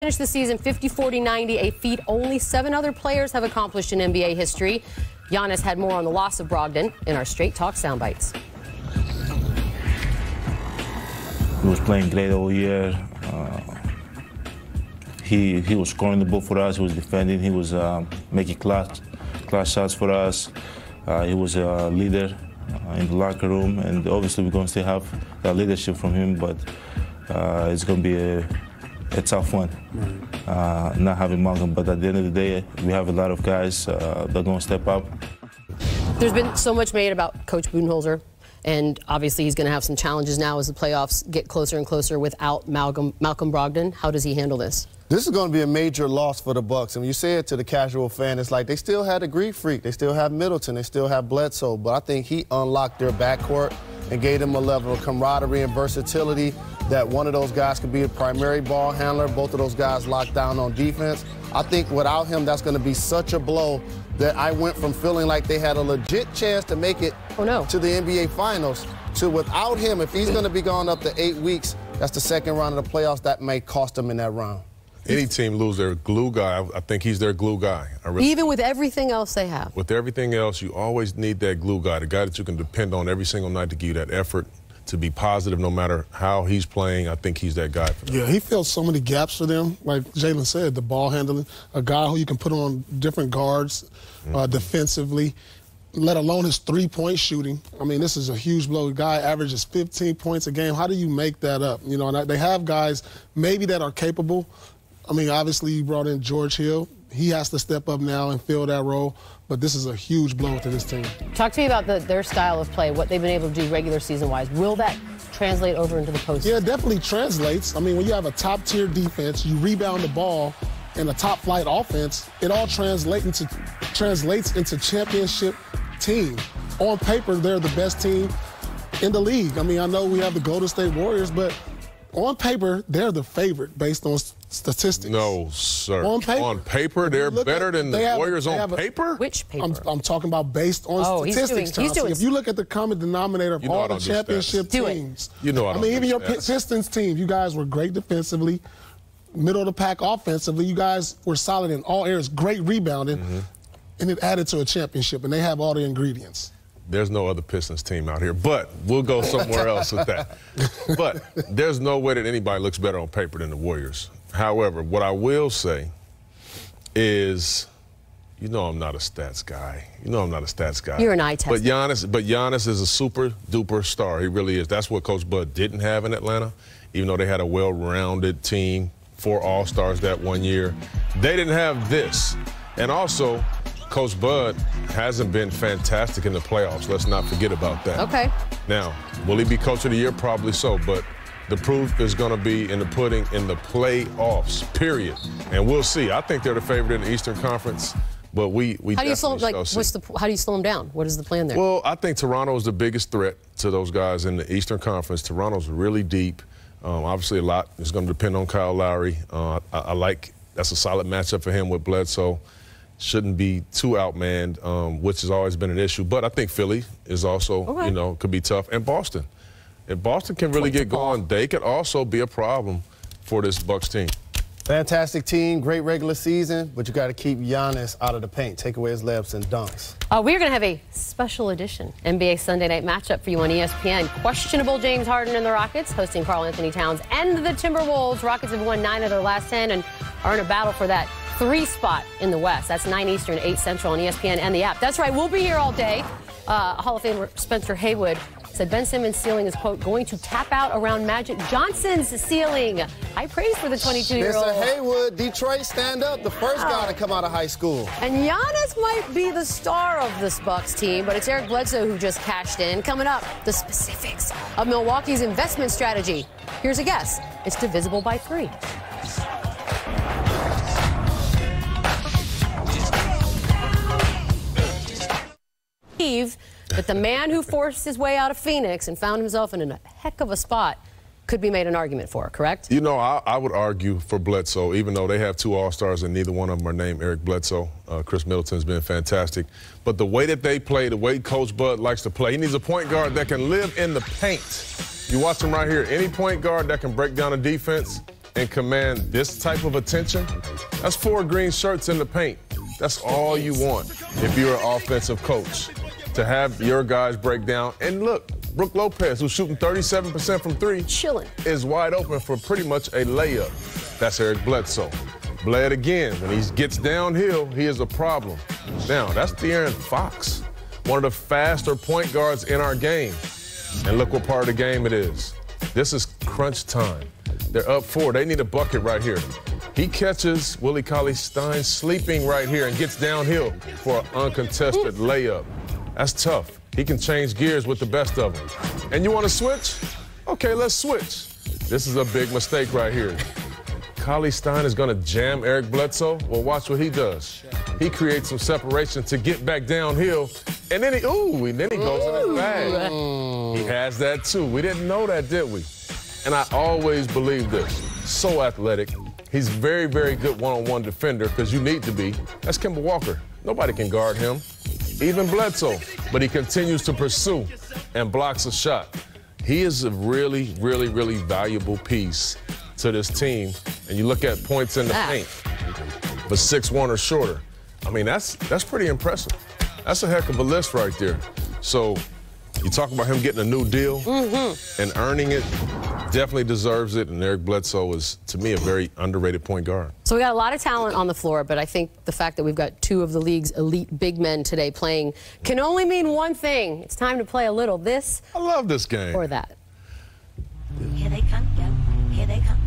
Finished the season 50-40-90, a feat only 7 other players have accomplished in NBA history. Giannis had more on the loss of Brogdon in our Straight Talk soundbites. He was playing great all year. He was scoring the ball for us. He was defending. He was making clutch shots for us. He was a leader in the locker room, and obviously we're going to still have that leadership from him. But it's going to be a tough one, not having Malcolm. But at the end of the day, we have a lot of guys that are going to step up. There's been so much made about Coach Budenholzer, and obviously he's going to have some challenges now as the playoffs get closer and closer without Malcolm Brogdon. How does he handle this? This is going to be a major loss for the Bucks. And when you say it to the casual fan, it's like they still had a Greek Freak. They still have Middleton. They still have Bledsoe. But I think he unlocked their backcourt and gave them a level of camaraderie and versatility that one of those guys could be a primary ball handler. Both of those guys locked down on defense. I think without him, that's going to be such a blow that I went from feeling like they had a legit chance to make it to the NBA Finals to without him, if he's going to be gone up to 8 weeks, that's the second round of the playoffs. That may cost them in that round. Any team lose their glue guy, I think he's their glue guy. Even with everything else they have? With everything else, you always need that glue guy, the guy that you can depend on every single night to give you that effort, to be positive no matter how he's playing. I think he's that guy for them. Yeah, he fills so many gaps for them. Like Jalen said, the ball handling, a guy who you can put on different guards defensively, let alone his three-point shooting. I mean, this is a huge blow. The guy averages 15 points a game. How do you make that up? You know, and they have guys maybe that are capable. I mean, obviously you brought in George Hill. He has to step up now and fill that role, but this is a huge blow to this team. Talk to me about their style of play, what they've been able to do regular season-wise. Will that translate over into the postseason? Yeah, it definitely translates. I mean, when you have a top-tier defense, you rebound the ball, and a top-flight offense, it all translates into championship team. On paper, they're the best team in the league. I mean, I know we have the Golden State Warriors, but on paper, they're the favorite based on statistics. No, sir. On paper, they're better than the Warriors on paper? Which paper? I'm talking about based on statistics, Chauncey. If you look at the common denominator of all the championship teams, I mean, even your Pistons team, you guys were great defensively, middle of the pack offensively. You guys were solid in all areas, great rebounding, and it added to a championship, and they have all the ingredients. There's no other Pistons team out here, but we'll go somewhere else with that. But there's no way that anybody looks better on paper than the Warriors. However, what I will say is, you know I'm not a stats guy. You're an eye test. But Giannis is a super-duper star. He really is. That's what Coach Bud didn't have in Atlanta, even though they had a well-rounded team, 4 All-Stars that one year. They didn't have this. And also, Coach Bud hasn't been fantastic in the playoffs. Let's not forget about that. Okay. Now, will he be Coach of the Year? Probably so, but the proof is going to be in the pudding in the playoffs, period. And we'll see. I think they're the favorite in the Eastern Conference, but we how do you slow them down? What is the plan there? Well, I think Toronto is the biggest threat to those guys in the Eastern Conference. Toronto's really deep. Obviously, a lot is going to depend on Kyle Lowry. I like that's a solid matchup for him with Bledsoe. Shouldn't be too outmanned, which has always been an issue. But I think Philly is also, you know, could be tough. And Boston. If Boston can really get going, they could also be a problem for this Bucks team. Fantastic team, great regular season, but you got to keep Giannis out of the paint. Take away his layups and dunks. We're going to have a special edition NBA Sunday night matchup for you on ESPN. Questionable James Harden and the Rockets hosting Karl Anthony Towns and the Timberwolves. Rockets have won 9 of their last 10 and are in a battle for that 3 spot in the West. That's 9 Eastern, 8 Central on ESPN and the app. That's right, we'll be here all day. Hall of Famer Spencer Haywood said Ben Simmons' ceiling is, quote, going to tap out around Magic Johnson's ceiling. High praise for the 22-year-old. Mr. Haywood, Detroit, stand up. The first guy to come out of high school. And Giannis might be the star of this Bucks team, but it's Eric Bledsoe who just cashed in. Coming up, the specifics of Milwaukee's investment strategy. Here's a guess. It's divisible by 3. That the man who forced his way out of Phoenix and found himself in a heck of a spot could be made an argument for, correct? You know, I would argue for Bledsoe, even though they have 2 All-Stars and neither one of them are named Eric Bledsoe. Chris Middleton's been fantastic. But the way that they play, the way Coach Bud likes to play, he needs a point guard that can live in the paint. You watch him right here. Any point guard that can break down a defense, and command this type of attention, that's 4 green shirts in the paint. That's all you want if you're an offensive coach, to have your guys break down. And look, Brook Lopez, who's shooting 37% from 3, chilling, is wide open for pretty much a layup. That's Eric Bledsoe. Bled again. When he gets downhill, he is a problem. Now, that's De'Aaron Fox, one of the faster point guards in our game. And look what part of the game it is. This is crunch time. They're up 4. They need a bucket right here. He catches Willie Cauley-Stein sleeping right here and gets downhill for an uncontested layup. That's tough. He can change gears with the best of them. And you want to switch? Okay, let's switch. This is a big mistake right here. Cauley-Stein is going to jam Eric Bledsoe. Well, watch what he does. He creates some separation to get back downhill, and then he goes in his bag. He has that too. We didn't know that, did we? And I always believe this. So athletic. He's very, very good one-on-one defender, because you need to be. That's Kemba Walker. Nobody can guard him, even Bledsoe. But he continues to pursue and blocks a shot. He is a really, really, really valuable piece to this team. And you look at points in the paint for 6'1" or shorter. I mean, that's pretty impressive. That's a heck of a list right there. So you talk about him getting a new deal and earning it. Definitely deserves it, and Eric Bledsoe is, to me, a very underrated point guard. So we got a lot of talent on the floor, but I think the fact that we've got 2 of the league's elite big men today playing can only mean one thing. It's time to play a little this. I love this game. Or that. Here they come, yo. Here they come.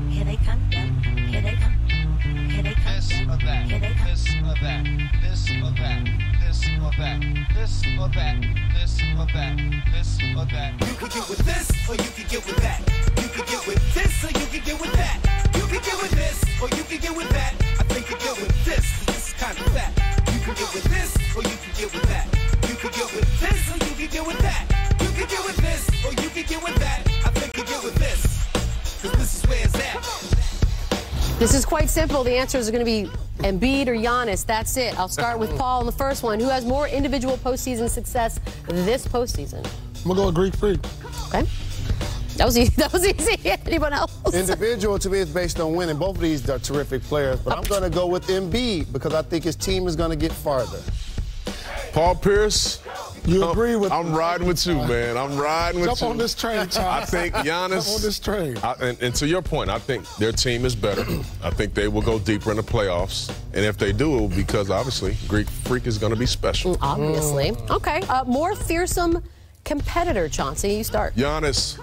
Here they come, yo. Here they come. Here they come. This or that. Here they come. This or that. This or that. This or that. This or that. This or that. This or that. You could get with this, or you could get with that. You could get with this, or you could get with that. You could get with this, or you could get with that. I think you get with this, 'cause this is kind of fat. You could get with this, or you could get with that. You could get with this, or you could get with that. You could get with this, or you could get with that. I think you get with this, 'cause this is where it's at. This is quite simple. The answers are going to be Embiid or Giannis. That's it. I'll start with Paul on the first one. Who has more individual postseason success this postseason? I'm going to go with Greek Freak. Okay. That was easy. That was easy. Anyone else? Individual, to me, is based on winning. Both of these are terrific players, but I'm going to go with Embiid because I think his team is going to get farther. Paul Pierce. You agree with I'm riding with you, man. I'm riding with you. Jump on this train, Chauncey. I think Giannis. Jump on this train. And to your point, I think their team is better. I think they will go deeper in the playoffs. And if they do, it will be because, obviously, Greek Freak is going to be special. Obviously. Okay. More fearsome competitor, Chauncey. You start. Giannis.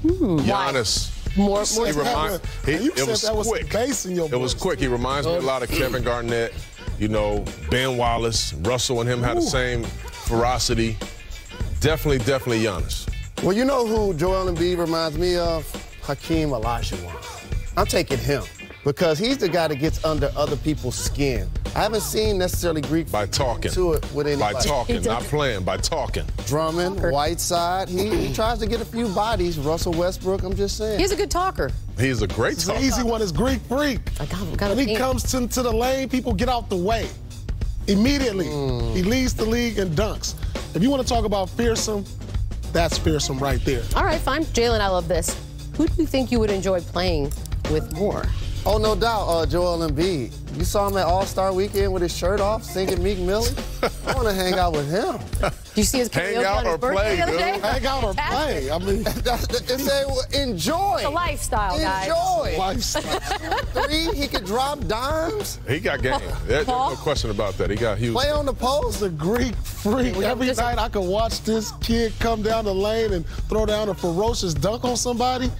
Giannis. More. You said that was quick. bass in your It was voice. quick. He reminds me a lot of Kevin Garnett. You know, Ben Wallace, Russell and him had the same ferocity. Definitely Giannis. Well, you know who Joel Embiid reminds me of? Hakeem Olajuwon. I'm taking him because he's the guy that gets under other people's skin. I haven't seen necessarily Greek by talking to it with anybody. By talking, not playing, by talking. Drummond, Whiteside, he tries to get a few bodies. Russell Westbrook, I'm just saying. He's a good talker. He's a great talker. The easy one is Greek Freak. When he comes into the lane, people get out the way. Immediately, he leads the league in dunks. If you want to talk about fearsome, that's fearsome right there. All right, fine. Jalen, I love this. Who do you think you would enjoy playing with more? Oh, no doubt, Joel Embiid. You saw him at All-Star Weekend with his shirt off, singing Meek Millie. I want to hang out with him. Do you see his karaoke on his birthday the other day? Hang out or play. I mean, enjoy. It's a lifestyle, guys. Enjoy. lifestyle. 3, he could drop dimes. He got game. There's no question about that. He got huge. Play on the post. The Greek Freak. Every night I could watch this kid come down the lane and throw down a ferocious dunk on somebody.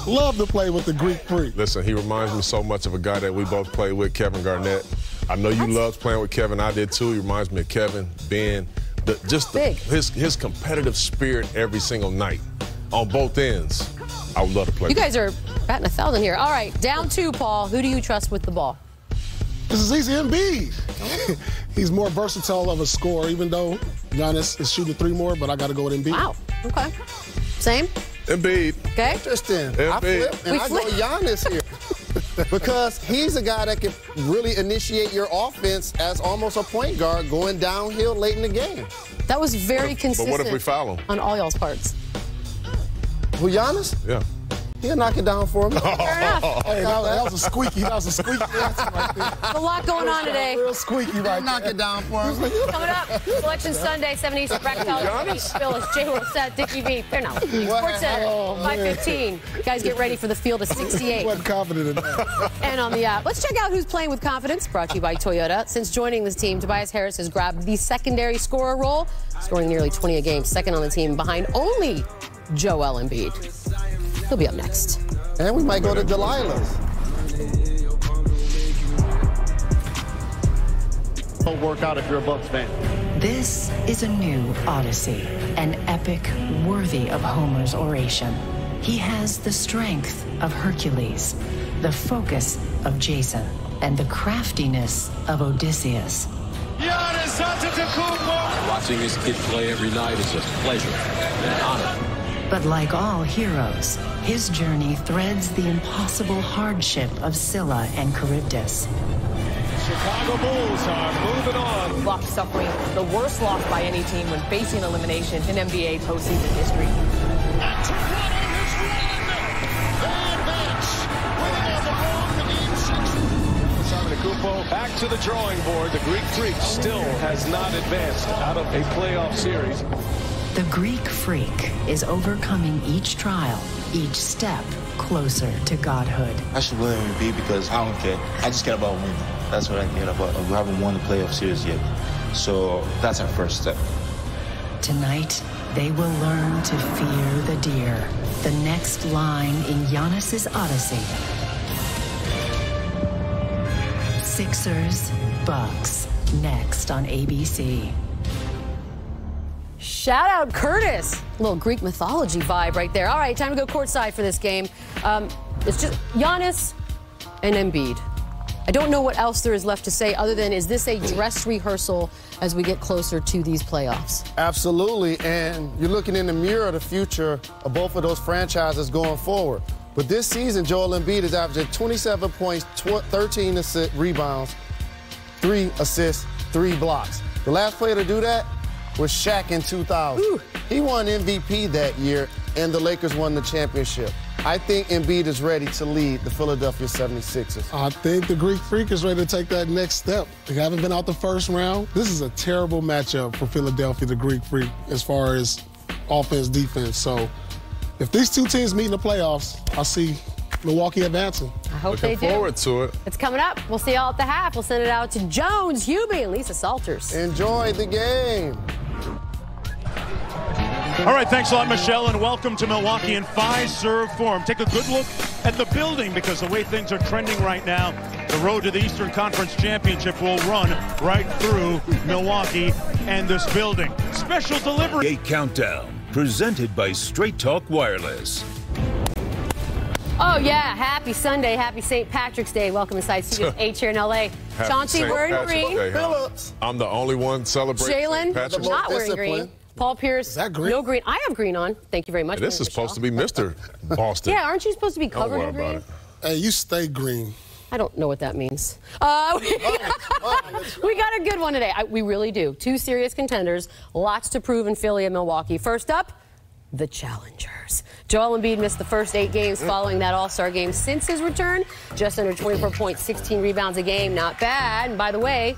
Love to play with the Greek Freak. Listen, he reminds me so much of a guy that we both played with, Kevin Garnett. I know you loved playing with Kevin. I did too. He reminds me of Kevin, Ben. His competitive spirit every single night on both ends. I would love to play You with guys are batting 1,000 here. All right, down 2, Paul. Who do you trust with the ball? This is easy. Embiid. He's more versatile of a scorer, even though Giannis is shooting 3 more, but I got to go with Embiid. Wow. Okay. Same? Embiid. Okay. Interesting. Embiid. I flip, and I go Giannis here. Because he's a guy that can really initiate your offense as almost a point guard going downhill late in the game. That was very consistent. But what if we foul him? On all y'all's parts. Who, Giannis? Yeah. He'll knock it down for him. Fair enough. Hey, that was a squeaky. That was a squeaky answer right there. A lot going on today. Real squeaky right there. Knock it down for him. Coming up, Selection Sunday, 7 Eastern, Bracketology, Phyllis, Jay Set, Dickie V. Fair enough. Sports Center, 5:15. Guys, get ready for the field of 68. Wasn't confident in that. And on the app, let's check out who's playing with confidence. Brought to you by Toyota. Since joining this team, Tobias Harris has grabbed the secondary scorer role, scoring nearly 20 a game, second on the team behind only Joel Embiid. He'll be up next. And we might go to Delilah's. Don't work out if you're a Bucks fan. This is a new Odyssey, an epic worthy of Homer's oration. He has the strength of Hercules, the focus of Jason, and the craftiness of Odysseus. Watching this kid play every night is a pleasure and an honor. But like all heroes, his journey threads the impossible hardship of Scylla and Charybdis. Chicago Bulls are moving on. Bucks suffering the worst loss by any team when facing elimination in NBA postseason history. And Toronto has won. They advance. Without the ball, the game 6. Back to the drawing board. The Greek Freak still has not advanced out of a playoff series. The Greek Freak is overcoming each trial, each step closer to godhood. I should win MVP because I don't care. I just care about winning. That's what I care about. We haven't won the playoff series yet. So that's our first step. Tonight, they will learn to fear the deer. The next line in Giannis's Odyssey. Sixers, Bucks, next on ABC. Shout out Curtis. A little Greek mythology vibe right there. All right, time to go courtside for this game. It's just Giannis and Embiid. I don't know what else there is left to say other than, is this a dress rehearsal as we get closer to these playoffs? Absolutely, and you're looking in the mirror of the future of both of those franchises going forward. But this season, Joel Embiid is averaging 27 points, 13 rebounds, 3 assists, 3 blocks. The last player to do that was Shaq in 2000. Ooh. He won MVP that year, and the Lakers won the championship. I think Embiid is ready to lead the Philadelphia 76ers. I think the Greek Freak is ready to take that next step. They haven't been out the first round. This is a terrible matchup for Philadelphia, the Greek Freak, as far as offense, defense. So if these two teams meet in the playoffs, I see Milwaukee advancing. I hope they do. Looking forward to it. It's coming up. We'll see y'all at the half. We'll send it out to Jones, Hubie, and Lisa Salters. Enjoy the game. All right, thanks a lot, Michelle, and welcome to Milwaukee in Fiserv Forum. Take a good look at the building because the way things are trending right now, the road to the Eastern Conference Championship will run right through Milwaukee and this building. Special delivery. A countdown presented by Straight Talk Wireless. Oh, yeah. Happy Sunday. Happy St. Patrick's Day. Welcome inside Studio H here in L.A. Chauncey, we're in green. Phillips. I'm the only one celebrating Jalen, Patrick's not wearing green. Paul Pierce, is that green? No green. I have green on. Thank you very much. This is supposed to be Mr. Boston. Yeah, aren't you supposed to be covered Don't worry in green? about it. Hey, you stay green. I don't know what that means. We got a good one today. We really do. 2 serious contenders. Lots to prove in Philly and Milwaukee. First up, the challengers. Joel Embiid missed the first 8 games following that All-Star game since his return. Just under 24 points, 16 rebounds a game. Not bad. And by the way,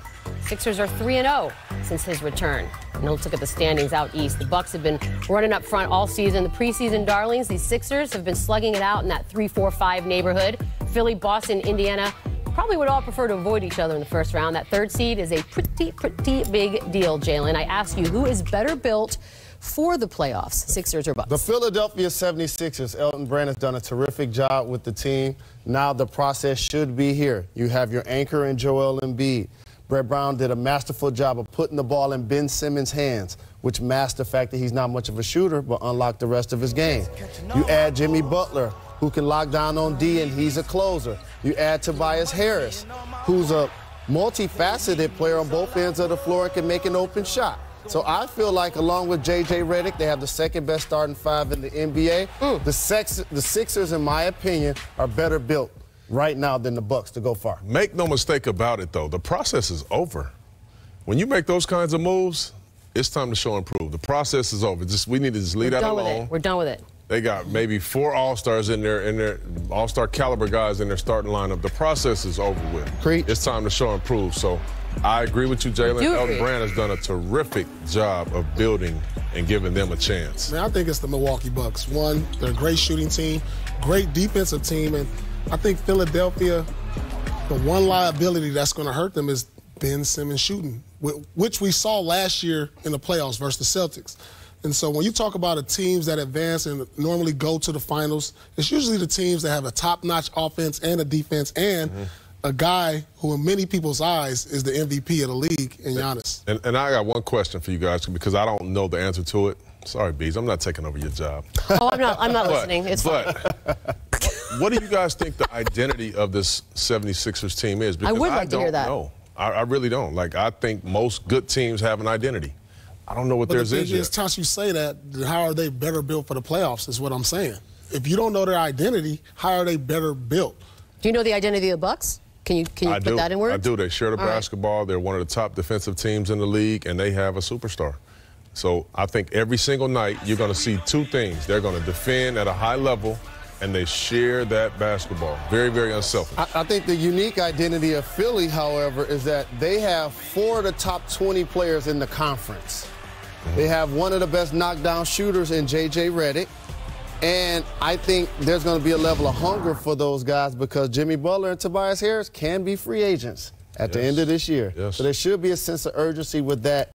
Sixers are 3-0 since his return. And let's look at the standings out east. The Bucks have been running up front all season. The preseason darlings, these Sixers, have been slugging it out in that 3-4-5 neighborhood. Philly, Boston, Indiana probably would all prefer to avoid each other in the first round. That 3rd seed is a pretty big deal, Jalen. I ask you, who is better built for the playoffs, Sixers or Bucks? The Philadelphia 76ers. Elton Brand has done a terrific job with the team. Now the process should be here. You have your anchor in Joel Embiid. Brett Brown did a masterful job of putting the ball in Ben Simmons' hands, which masked the fact that he's not much of a shooter, but unlocked the rest of his game. You add Jimmy Butler, who can lock down on D, and he's a closer. You add Tobias Harris, who's a multifaceted player on both ends of the floor and can make an open shot. So I feel like, along with J.J. Redick, they have the 2nd best starting 5 in the NBA. The Sixers, in my opinion, are better built right now than the Bucks to go far. Make no mistake about it, though. The process is over. When you make those kinds of moves, it's time to show and prove. The process is over. We need to just leave that alone. We're done with it. They got maybe 4 All-Stars in their All-Star caliber guys in their starting lineup. The process is over with. Preach. It's time to show and prove. So I agree with you, Jalen. Elton Brand has done a terrific job of building and giving them a chance. Man, I think it's the Milwaukee Bucks. One, they're a great shooting team, great defensive team, and I think Philadelphia, the one liability that's going to hurt them is Ben Simmons shooting, which we saw last year in the playoffs versus the Celtics. And so when you talk about the teams that advance and normally go to the finals, it's usually the teams that have a top-notch offense and a defense and a guy who in many people's eyes is the MVP of the league in Giannis. And I got one question for you guys because I don't know the answer to it. Sorry, Bees, I'm not taking over your job. Oh, I'm not listening. It's fine. What do you guys think the identity of this 76ers team is? Because I would like to hear that. Know. I really don't. Like, I think most good teams have an identity. I don't know what theirs is yet. But you say that, how are they better built for the playoffs is what I'm saying. If you don't know their identity, how are they better built? Do you know the identity of the Bucks? Can you put that in words? I do. They share the basketball. They're one of the top defensive teams in the league, and they have a superstar. So I think every single night you're going to see 2 things. They're going to defend at a high level, and they share that basketball. Very, very unselfish. I think the unique identity of Philly, however, is that they have 4 of the top 20 players in the conference. They have one of the best knockdown shooters in J.J. Redick. And I think there's going to be a level of hunger for those guys because Jimmy Butler and Tobias Harris can be free agents at the end of this year. So there should be a sense of urgency with that.